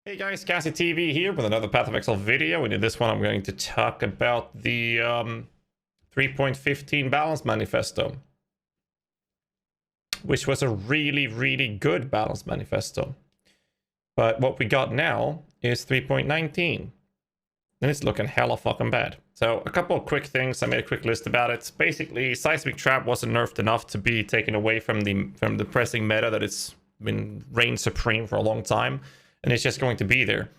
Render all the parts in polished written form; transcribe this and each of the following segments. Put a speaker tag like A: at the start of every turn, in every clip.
A: Hey guys, GhazzyTV here with another Path of Exile video, and in this one I'm going to talk about the 3.15 balance manifesto, which was a really good balance manifesto. But what we got now is 3.19, and it's looking hella fucking bad. So a couple of quick things, I made a quick list about it. Basically, Seismic Trap wasn't nerfed enough to be taken away from the pressing meta that it's been reigned supreme for a long time. And it's just going to be there.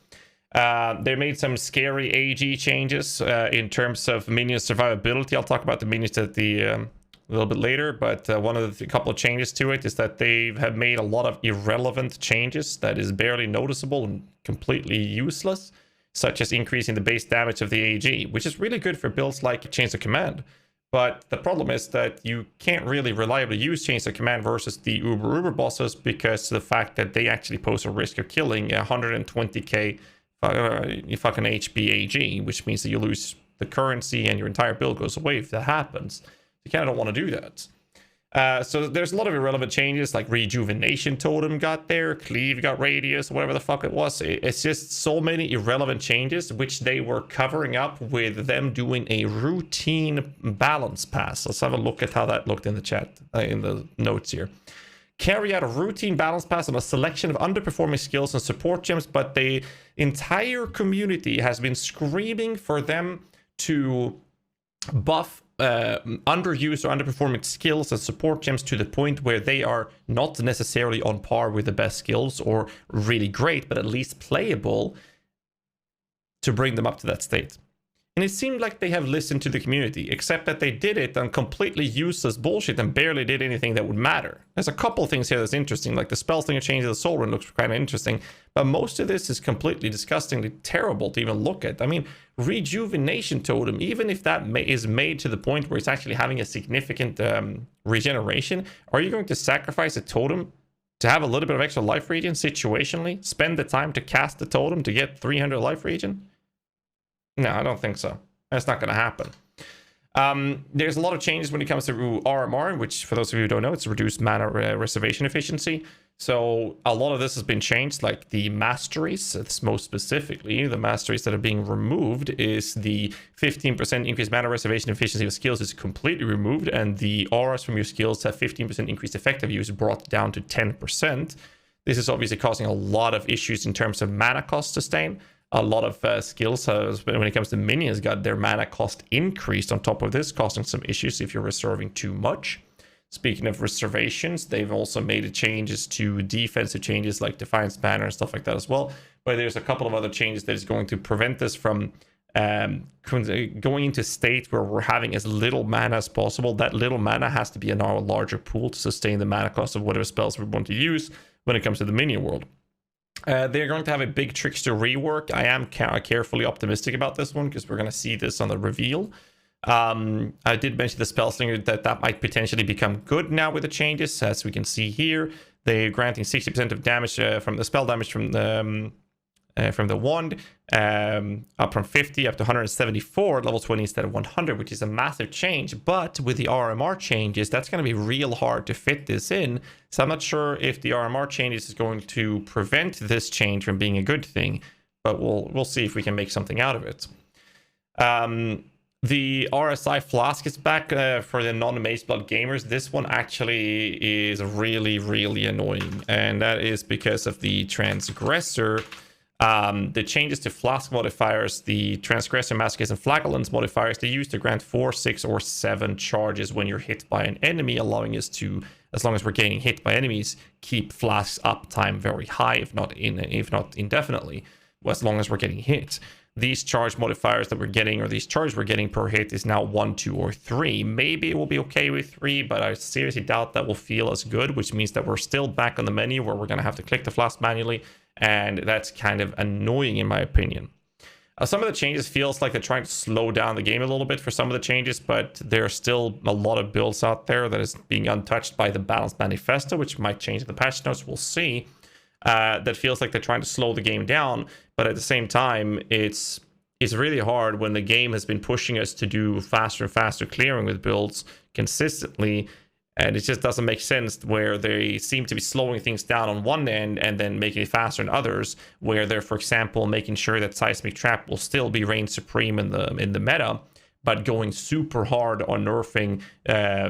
A: They made some scary AG changes in terms of minion survivability. I'll talk about the minions at a little bit later, but one of the couple of changes to it is that they have made a lot of irrelevant changes that is barely noticeable and completely useless, such as increasing the base damage of the AG, which is really good for builds like Chains of Command. But the problem is that you can't really reliably use Chains of Command versus the Uber bosses because of the fact that they actually pose a risk of killing 120k fucking HP AG, which means that you lose the currency and your entire build goes away if that happens. You kind of don't want to do that. So there's a lot of irrelevant changes, like Rejuvenation Totem got there, Cleave got Radius, whatever the fuck it was. It's just so many irrelevant changes, which they were covering up with them doing a routine balance pass. Let's have a look at how that looked in the chat, in the notes here. Carry out a routine balance pass on a selection of underperforming skills and support gems, but the entire community has been screaming for them to buff underused or underperforming skills and support gems to the point where they are not necessarily on par with the best skills or really great, but at least playable, to bring them up to that state. And it seemed like they have listened to the community, except that they did it on completely useless bullshit and barely did anything that would matter. There's a couple of things here that's interesting, like the Spellslinger change of the Soul Rune looks kind of interesting, but most of this is completely disgustingly terrible to even look at. I mean, Rejuvenation Totem, even if that is made to the point where it's actually having a significant regeneration, are you going to sacrifice a totem to have a little bit of extra life regen situationally? Spend the time to cast the totem to get 300 life regen? No, I don't think so. That's not going to happen. There's a lot of changes when it comes to RMR, which, for those of you who don't know, it's reduced mana reservation efficiency. So a lot of this has been changed, like the masteries. Most specifically, the masteries that are being removed is the 15% increased mana reservation efficiency of skills is completely removed, and the auras from your skills have 15% increased effective use brought down to 10%. This is obviously causing a lot of issues in terms of mana cost sustain. A lot of skills, when it comes to minions, got their mana cost increased on top of this, causing some issues if you're reserving too much. Speaking of reservations, they've also made changes to defensive changes like Defiance banner and stuff like that as well. But there's a couple of other changes that is going to prevent this from going into state where we're having as little mana as possible. That little mana has to be in our larger pool to sustain the mana cost of whatever spells we want to use when it comes to the minion world. They're going to have a big Trickster rework. I am carefully optimistic about this one because we're going to see this on the reveal. I did mention the Spellslinger that might potentially become good now with the changes. As we can see here, they're granting 60% of damage from the spell damage from the wand, up from 50 up to 174 at level 20 instead of 100, which is a massive change. But with the RMR changes, that's going to be real hard to fit this in. So I'm not sure if the RMR changes is going to prevent this change from being a good thing, but we'll see if we can make something out of it. The RSI flask is back for the non-Meixsell gamers. This one actually is really annoying, and that is because of the transgressor. The changes to flask modifiers, the transgressor, masochism, and flagellance modifiers, they used to grant 4, 6, or 7 charges when you're hit by an enemy, allowing us to, as long as we're getting hit by enemies, keep flask's uptime very high, if not indefinitely, as long as we're getting hit. These charge modifiers that we're getting, or these charges we're getting per hit, is now 1, 2, or 3. Maybe it will be okay with 3, but I seriously doubt that will feel as good, which means that we're still back on the menu where we're going to have to click the flask manually, and that's kind of annoying in my opinion. Some of the changes feels like they're trying to slow down the game a little bit for some of the changes, but there are still a lot of builds out there that is being untouched by the Balance Manifesto, which might change in the patch notes, we'll see. That feels like they're trying to slow the game down, but at the same time, it's really hard when the game has been pushing us to do faster and faster clearing with builds consistently, And it just doesn't make sense where they seem to be slowing things down on one end and then making it faster in others, where they're, for example, making sure that Seismic Trap will still be reign supreme in the meta, but going super hard on nerfing,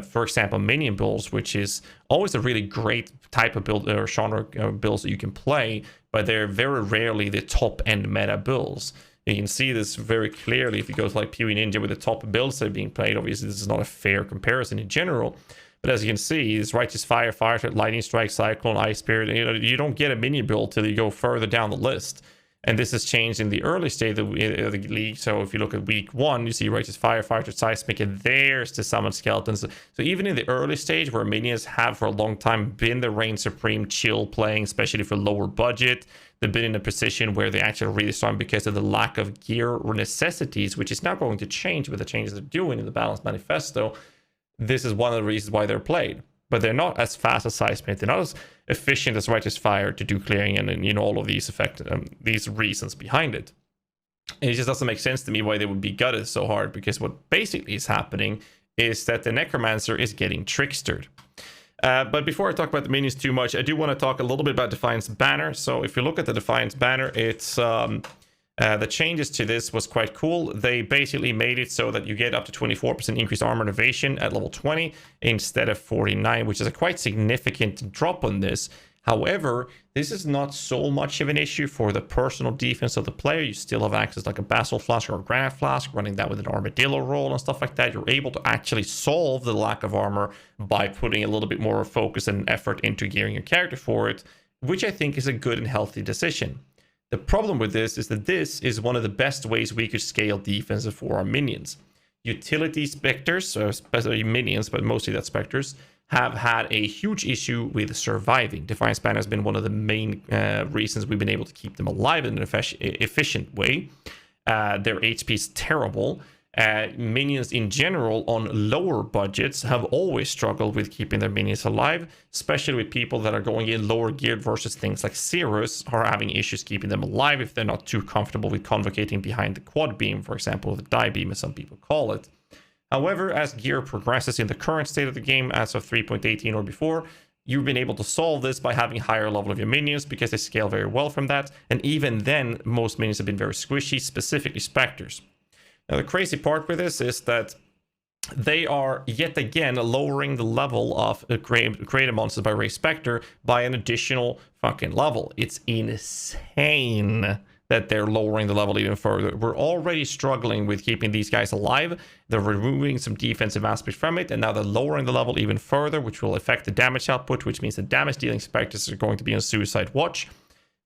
A: for example, minion builds, which is always a really great type of build or genre builds that you can play, but they're very rarely the top-end meta builds. You can see this very clearly if you go to like Pewy Ninja with the top builds that are being played. Obviously, this is not a fair comparison in general. But as you can see, it's Righteous Fire, Fire, Lightning Strike, Cyclone, Ice Spirit. You don't get a mini build till you go further down the list. And this has changed in the early stage of the league. So if you look at week 1, you see Righteous Fire, Fire, Seismic, and there's the Summon Skeletons. So even in the early stage, where minions have for a long time been the reign supreme chill playing, especially for lower budget, they've been in a position where they actually really strong because of the lack of gear or necessities, which is now going to change with the changes they're doing in the Balanced Manifesto. This is one of the reasons why they're played, but they're not as fast as Seismic. They're not as efficient as Righteous Fire to do clearing and all of these these reasons behind it. And it just doesn't make sense to me why they would be gutted so hard, because what basically is happening is that the Necromancer is getting trickstered. But before I talk about the minions too much, I do want to talk a little bit about Defiance banner. So if you look at the Defiance banner, it's the changes to this was quite cool. They basically made it so that you get up to 24% increased armor and evasion at level 20 instead of 49, which is a quite significant drop on this. However, this is not so much of an issue for the personal defense of the player. You still have access like a Basalt Flask or a Granite Flask, running that with an Armadillo roll and stuff like that. You're able to actually solve the lack of armor by putting a little bit more focus and effort into gearing your character for it, which I think is a good and healthy decision. The problem with this is that this is one of the best ways we could scale defense for our minions. Utility spectres, so especially minions, but mostly that's spectres, have had a huge issue with surviving. Defiance banner has been one of the main reasons we've been able to keep them alive in an efficient way. Their HP is terrible. Minions in general on lower budgets have always struggled with keeping their minions alive, especially with people that are going in lower geared versus things like Cirrus are having issues keeping them alive if they're not too comfortable with convocating behind the quad beam, for example, the die beam as some people call it. However, as gear progresses in the current state of the game as of 3.18 or before, you've been able to solve this by having higher level of your minions because they scale very well from that, and even then most minions have been very squishy, specifically spectres. Now, the crazy part with this is that they are yet again lowering the level of creative monsters by Ray Spectre by an additional fucking level. It's insane that they're lowering the level even further. We're already struggling with keeping these guys alive. They're removing some defensive aspects from it, and now they're lowering the level even further, which will affect the damage output, which means the damage dealing spectres are going to be on suicide watch,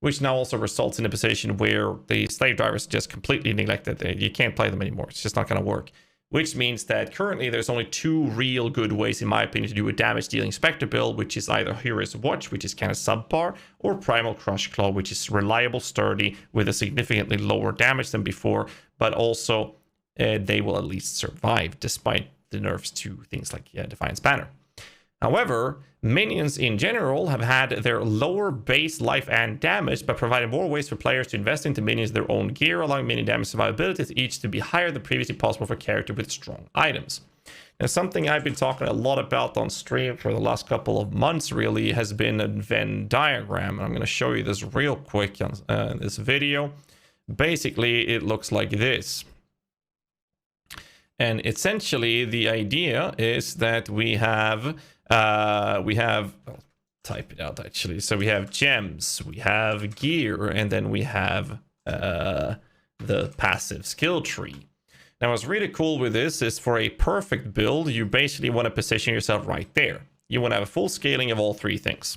A: which now also results in a position where the slave drivers are just completely neglected. You can't play them anymore. It's just not going to work. Which means that currently there's only 2 real good ways, in my opinion, to do a damage dealing Spectre build, which is either Hero's Watch, which is kind of subpar, or Primal Crush Claw, which is reliable, sturdy, with a significantly lower damage than before, but also they will at least survive despite the nerfs to things like Defiance Banner. However, minions in general have had their lower base life and damage, but provided more ways for players to invest into minions their own gear, allowing minion damage survivability to each to be higher than previously possible for character with strong items. Now, something I've been talking a lot about on stream for the last couple of months really has been a Venn diagram, and I'm going to show you this real quick in this video. Basically, it looks like this. And essentially, the idea is that we have I'll type it out actually. So we have gems, we have gear, and then we have the passive skill tree. Now, what's really cool with this is for a perfect build, you basically want to position yourself right there. You want to have a full scaling of all 3 things.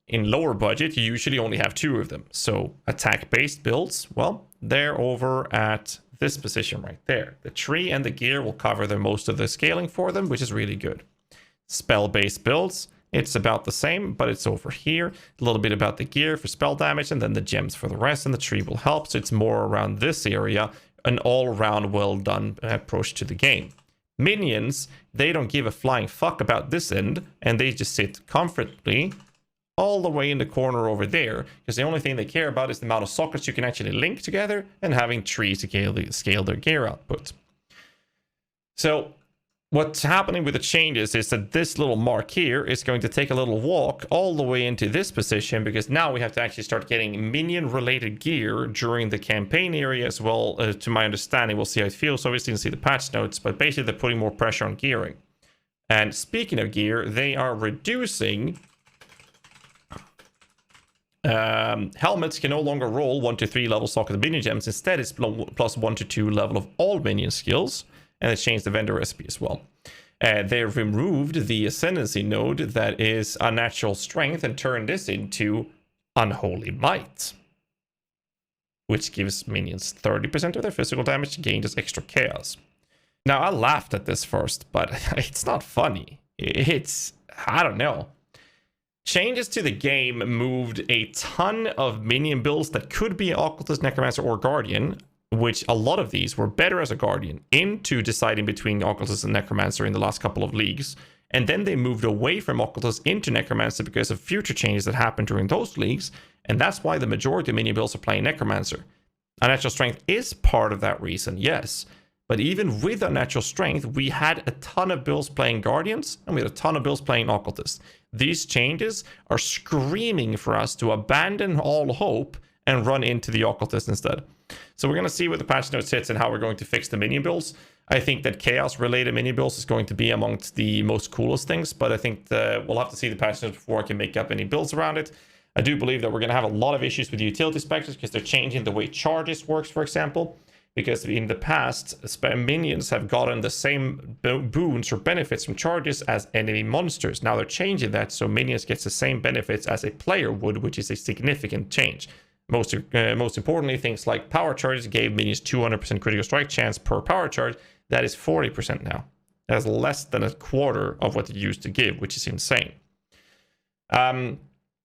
A: In lower budget, you usually only have 2 of them. So attack-based builds, well, they're over at this position right there. The tree and the gear will cover most of the scaling for them, which is really good. Spell-based builds, it's about the same, but it's over here. A little bit about the gear for spell damage, and then the gems for the rest, and the tree will help. So it's more around this area, an all-around well-done approach to the game. Minions, they don't give a flying fuck about this end, and they just sit comfortably all the way in the corner over there, because the only thing they care about is the amount of sockets you can actually link together and having trees to scale their gear output. So what's happening with the changes is that this little mark here is going to take a little walk all the way into this position, because now we have to actually start getting minion related gear during the campaign area as well. To my understanding, we'll see how it feels. Obviously, you can see the patch notes, but basically they're putting more pressure on gearing. And speaking of gear, they are reducing helmets can no longer roll 1 to 3 level stock of the minion gems. Instead, it's plus 1 to 2 level of all minion skills. And they changed the vendor recipe as well. They've removed the Ascendancy node that is unnatural strength and turned this into Unholy Might, which gives minions 30% of their physical damage gained as extra chaos. Now, I laughed at this first, but it's not funny. It's, I don't know. Changes to the game moved a ton of minion builds that could be Occultist, Necromancer, or Guardian, which a lot of these were better as a Guardian, into deciding between Occultist and Necromancer in the last couple of leagues. And then they moved away from Occultist into Necromancer because of future changes that happened during those leagues. And that's why the majority of minion builds are playing Necromancer. Unnatural Strength is part of that reason, yes. But even with Unnatural Strength, we had a ton of builds playing Guardians, and we had a ton of builds playing Occultist. These changes are screaming for us to abandon all hope and run into the Occultist instead. So we're going to see where the patch notes hits and how we're going to fix the minion builds. I think that chaos-related minion builds is going to be amongst the most coolest things, but I think we'll have to see the patch notes before I can make up any builds around it. I do believe that we're going to have a lot of issues with the utility spectres because they're changing the way charges works, for example. Because in the past, minions have gotten the same boons or benefits from charges as enemy monsters. Now they're changing that, so minions gets the same benefits as a player would, which is a significant change. Most importantly, things like power charges gave minions 200% critical strike chance per power charge. That is 40% now. That's less than a quarter of what it used to give, which is insane.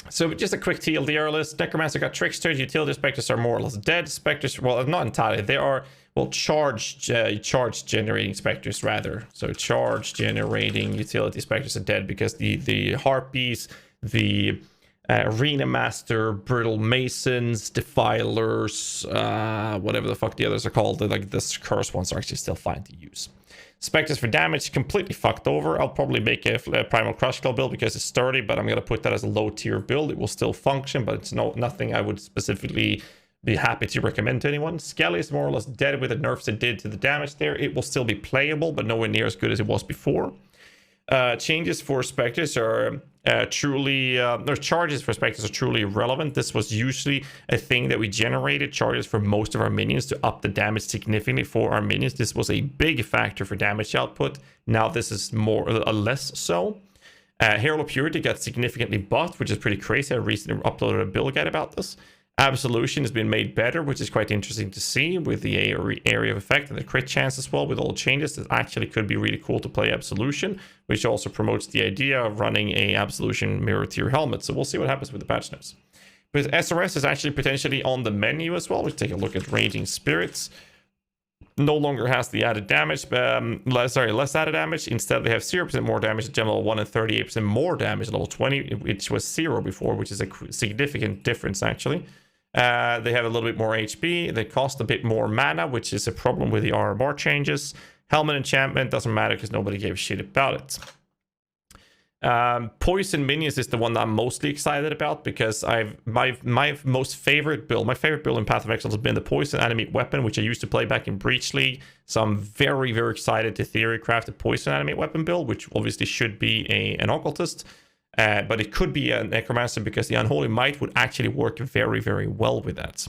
A: So just a quick TLDR list. Necromancer got Trickster. Utility Spectres are more or less dead. Spectres, well, not entirely. They are, well, charge generating Spectres, rather. So charge generating Utility Spectres are dead because the Harpies, the Arena Master, Brittle Masons, Defilers, whatever the fuck the others are called, like the curse ones are actually still fine to use. Spectres for damage, completely fucked over. I'll probably make a Primal Crush Skull build because it's sturdy, but I'm going to put that as a low tier build. It will still function, but it's nothing I would specifically be happy to recommend to anyone. Skelly is more or less dead with the nerfs it did to the damage there. It will still be playable, but nowhere near as good as it was before. Changes for Spectres are charges for Spectres are truly irrelevant. This was usually a thing that we generated charges for most of our minions to up the damage significantly for our minions. This was a big factor for damage output. Now this is less so. Herald of Purity got significantly buffed, which is pretty crazy. I recently uploaded a build guide about this. Absolution has been made better, which is quite interesting to see with the area of effect and the crit chance as well. With all the changes, it actually could be really cool to play Absolution, which also promotes the idea of running a Absolution mirror tier helmet. So we'll see what happens with the patch notes. But SRS is actually potentially on the menu as well. Let's take a look at Raging Spirits. No longer has the added damage, less added damage. Instead, they have 0% more damage at gem level 1 and 38% more damage at level 20, which was 0 before, which is a significant difference actually. They have a little bit more HP. They cost a bit more mana, which is a problem with the RR changes. Helmet enchantment doesn't matter because nobody gave a shit about it. Poison minions is the one that I'm mostly excited about because my favorite build in Path of Exile has been the Poison Animate Weapon, which I used to play back in Breach League. So I'm very, very excited to theory craft a Poison Animate Weapon build, which obviously should be an Occultist. But it could be a Necromancer because the Unholy Might would actually work very, very well with that.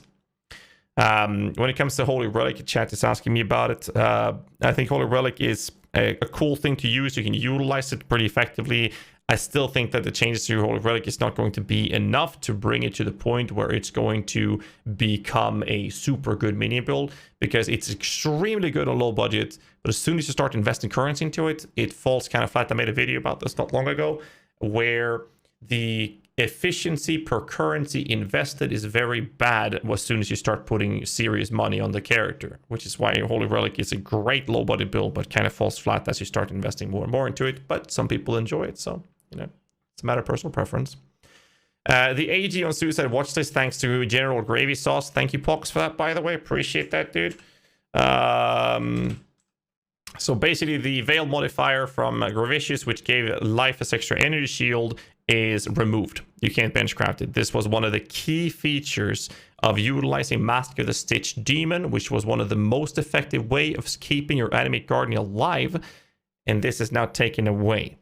A: When it comes to Holy Relic, chat is asking me about it. I think Holy Relic is a cool thing to use. You can utilize it pretty effectively. I still think that the changes to Holy Relic is not going to be enough to bring it to the point where it's going to become a super good minion build, because it's extremely good on low budget, but as soon as you start investing currency into it, it falls kind of flat. I made a video about this not long ago, where the efficiency per currency invested is very bad as soon as you start putting serious money on the character, which is why Holy Relic is a great low budget build, but kind of falls flat as you start investing more and more into it. But some people enjoy it, so it's a matter of personal preference. The AG on Suicide Watchlist, thanks to General Gravy Sauce. Thank you, Pox, for that, by the way. Appreciate that, dude. So basically, the Veil modifier from Gravicious, which gave life as extra energy shield, is removed. You can't benchcraft it. This was one of the key features of utilizing Mask of the Stitch Demon, which was one of the most effective way of keeping your enemy guardian alive, and this is now taken away.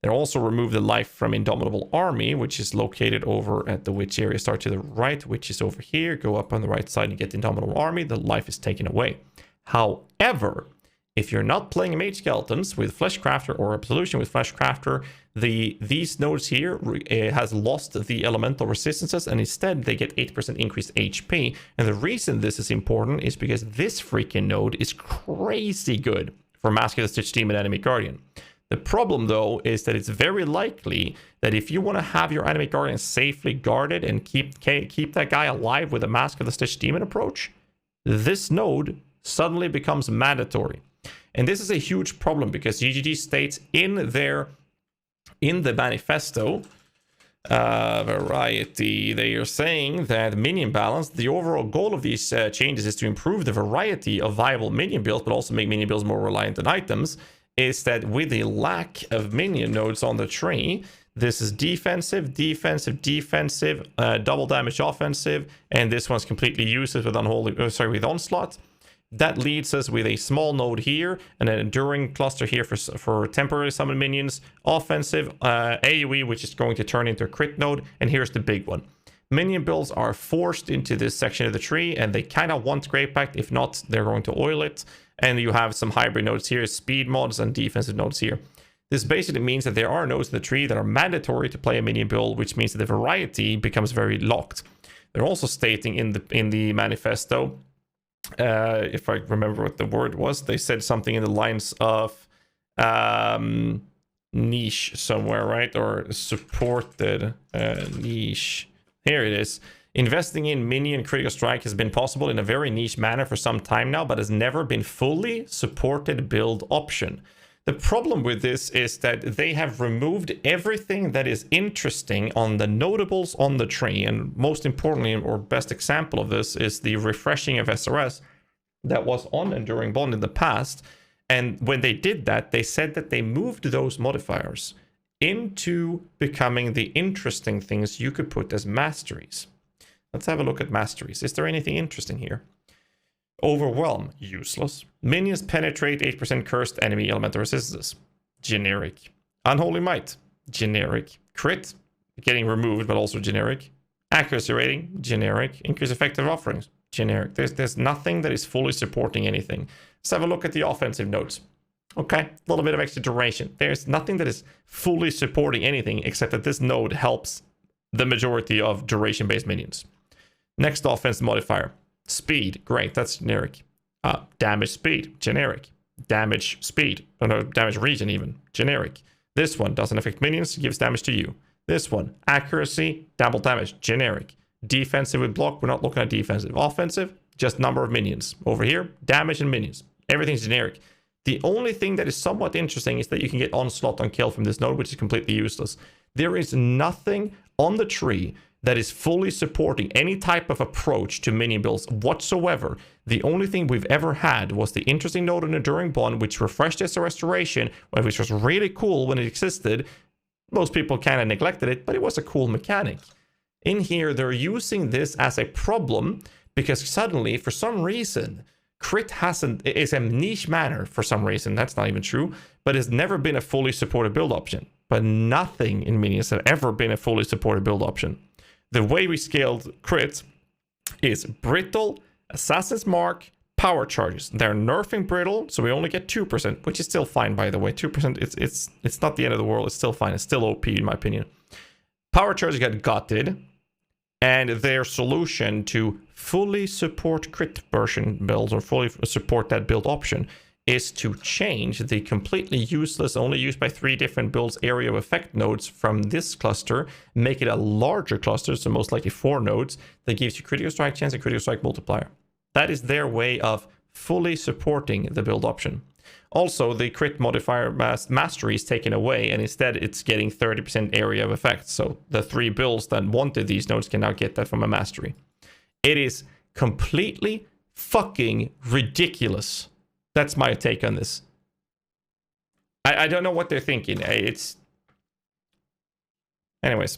A: They also removed the life from Indomitable Army, which is located over at the witch area. Start to the right, which is over here. Go up on the right side and get the Indomitable Army. The life is taken away. However, if you're not playing Mage Skeletons with Fleshcrafter or Absolution with Fleshcrafter, these nodes here has lost the elemental resistances, and instead they get 8% increased HP. And the reason this is important is because this freaking node is crazy good for Mask of the Stitch Demon Enemy Guardian. The problem, though, is that it's very likely that if you want to have your enemy guardian safely guarded and keep that guy alive with a Mask of the Stitch Demon approach, this node suddenly becomes mandatory. And this is a huge problem because GGG states in the manifesto variety, they are saying that minion balance, the overall goal of these changes is to improve the variety of viable minion builds, but also make minion builds more reliant on items, is that with the lack of minion nodes on the tree, this is defensive, defensive, defensive, double damage offensive, and this one's completely useless with with onslaught. That leads us with a small node here, and an enduring cluster here for temporary summon minions, offensive, AoE, which is going to turn into a crit node, and here's the big one. Minion builds are forced into this section of the tree, and they kind of want Great Pact. If not, they're going to oil it. And you have some hybrid nodes here, speed mods and defensive nodes here. This basically means that there are nodes in the tree that are mandatory to play a minion build, which means that the variety becomes very locked. They're also stating in the manifesto, if I remember what the word was, they said something in the lines of niche somewhere, right? Or supported niche. Here it is. Investing in minion critical strike has been possible in a very niche manner for some time now, but has never been fully supported build option. The problem with this is that they have removed everything that is interesting on the notables on the tree. And most importantly, or best example of this, is the refreshing of SRS that was on Enduring Bond in the past. And when they did that, they said that they moved those modifiers into becoming the interesting things you could put as masteries. Let's have a look at masteries. Is there anything interesting here? Overwhelm, useless. Minions penetrate 8% cursed enemy elemental resistances. Generic. Unholy Might, generic. Crit, getting removed, but also generic. Accuracy rating, generic. Increase effective offerings, generic. There's nothing that is fully supporting anything. Let's have a look at the offensive nodes. Okay, a little bit of extra duration. There's nothing that is fully supporting anything except that this node helps the majority of duration-based minions. Next offense modifier. Speed, great, that's generic. Damage speed, generic. Damage speed, no, damage region even, generic. This one doesn't affect minions, gives damage to you. This one, accuracy, double damage, generic. Defensive with block, we're not looking at defensive. Offensive, just number of minions. Over here, damage and minions. Everything's generic. The only thing that is somewhat interesting is that you can get onslaught on kill from this node, which is completely useless. There is nothing on the tree that is fully supporting any type of approach to minion builds whatsoever. The only thing we've ever had was the interesting node on Enduring Bond, which refreshed as a restoration, which was really cool when it existed. Most people kind of neglected it, but it was a cool mechanic. In here, they're using this as a problem because suddenly, for some reason, crit is a niche manner for some reason. That's not even true, but it's never been a fully supported build option. But nothing in minions has ever been a fully supported build option. The way we scaled crit is brittle, assassin's mark, power charges. They're nerfing brittle, so we only get 2%, which is still fine, by the way. 2%, it's not the end of the world. It's still fine. It's still OP, in my opinion. Power charges got gutted, and their solution to fully support crit version builds or fully support that build option is to change the completely useless, only used by 3 different builds area of effect nodes from this cluster, make it a larger cluster, so most likely 4 nodes, that gives you critical strike chance and critical strike multiplier. That is their way of fully supporting the build option. Also, the crit modifier mastery is taken away, and instead it's getting 30% area of effect. So the 3 builds that wanted these nodes can now get that from a mastery. It is completely fucking ridiculous. That's my take on this. I don't know what they're thinking. It's... Anyways,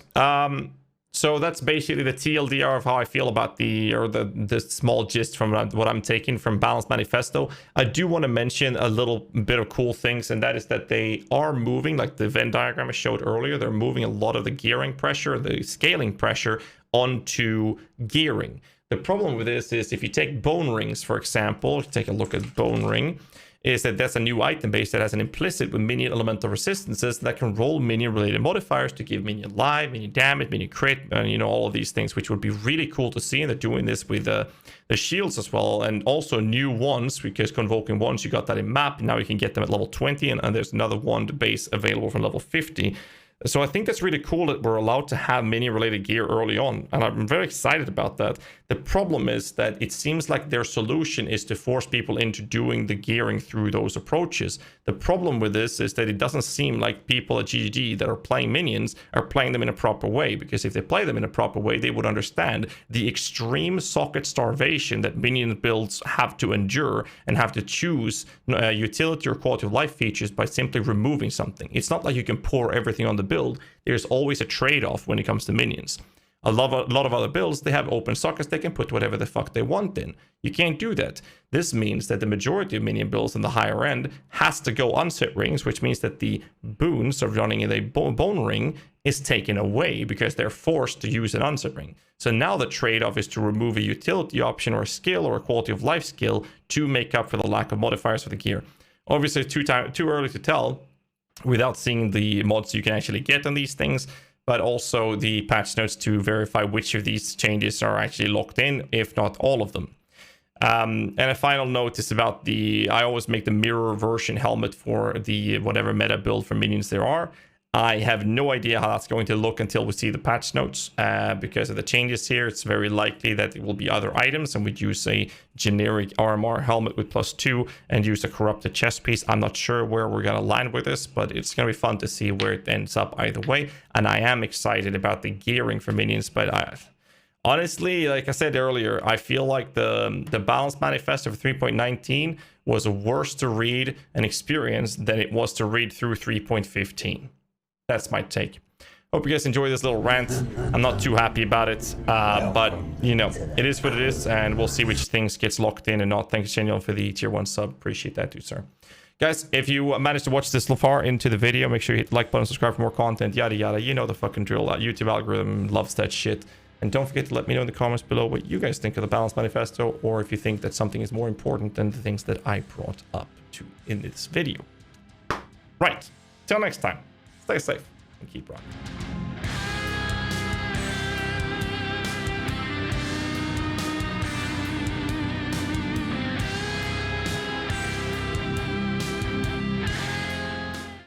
A: so that's basically the TLDR of how I feel about the small gist from what I'm taking from Balanced Manifesto. I do want to mention a little bit of cool things, and that is that they are moving, like the Venn diagram I showed earlier, they're moving a lot of the gearing pressure, the scaling pressure onto gearing. The problem with this is if you take bone rings, for example, take a look at bone ring, is that that's a new item base that has an implicit with minion elemental resistances that can roll minion related modifiers to give minion live, minion damage, minion crit, and you know, all of these things, which would be really cool to see. And they're doing this with the shields as well, and also new ones, because convoking ones, you got that in map. Now you can get them at level 20, and there's another wand base available from level 50. So I think that's really cool that we're allowed to have minion related gear early on, and I'm very excited about that. The problem is that it seems like their solution is to force people into doing the gearing through those approaches. The problem with this is that it doesn't seem like people at GGG that are playing minions are playing them in a proper way, because if they play them in a proper way, they would understand the extreme socket starvation that minion builds have to endure and have to choose utility or quality of life features by simply removing something. It's not like you can pour everything on the build. There's always a trade-off when it comes to minions. A lot of other builds, they have open sockets they can put whatever the fuck they want in. You can't do that. This means that the majority of minion builds in the higher end has to go unset rings, which means that the boons of running in a bone ring is taken away because they're forced to use an unset ring. So now the trade-off is to remove a utility option or a skill or a quality of life skill to make up for the lack of modifiers for the gear. Obviously, too early to tell without seeing the mods you can actually get on these things, but also the patch notes to verify which of these changes are actually locked in, if not all of them. And a final note is about I always make the mirror version helmet for the whatever meta build for minions there are. I have no idea how that's going to look until we see the patch notes. Because of the changes here, it's very likely that it will be other items, and we'd use a generic RMR helmet with +2 and use a corrupted chest piece. I'm not sure where we're going to land with this, but it's going to be fun to see where it ends up either way. And I am excited about the gearing for minions, but honestly, like I said earlier, I feel like the Balanced Manifesto for 3.19 was worse to read and experience than it was to read through 3.15. That's my take. Hope you guys enjoy this little rant. I'm not too happy about it, but you know, it is what it is, and we'll see which things gets locked in and not. Thanks, Daniel, for the tier 1 sub. Appreciate that too, sir. Guys, if you managed to watch this far into the video, make sure you hit the like button, subscribe for more content, yada yada. You know the fucking drill. YouTube algorithm loves that shit. And don't forget to let me know in the comments below what you guys think of the Balanced Manifesto, or if you think that something is more important than the things that I brought up to in this video. Right. Till next time. Stay safe and keep rocking.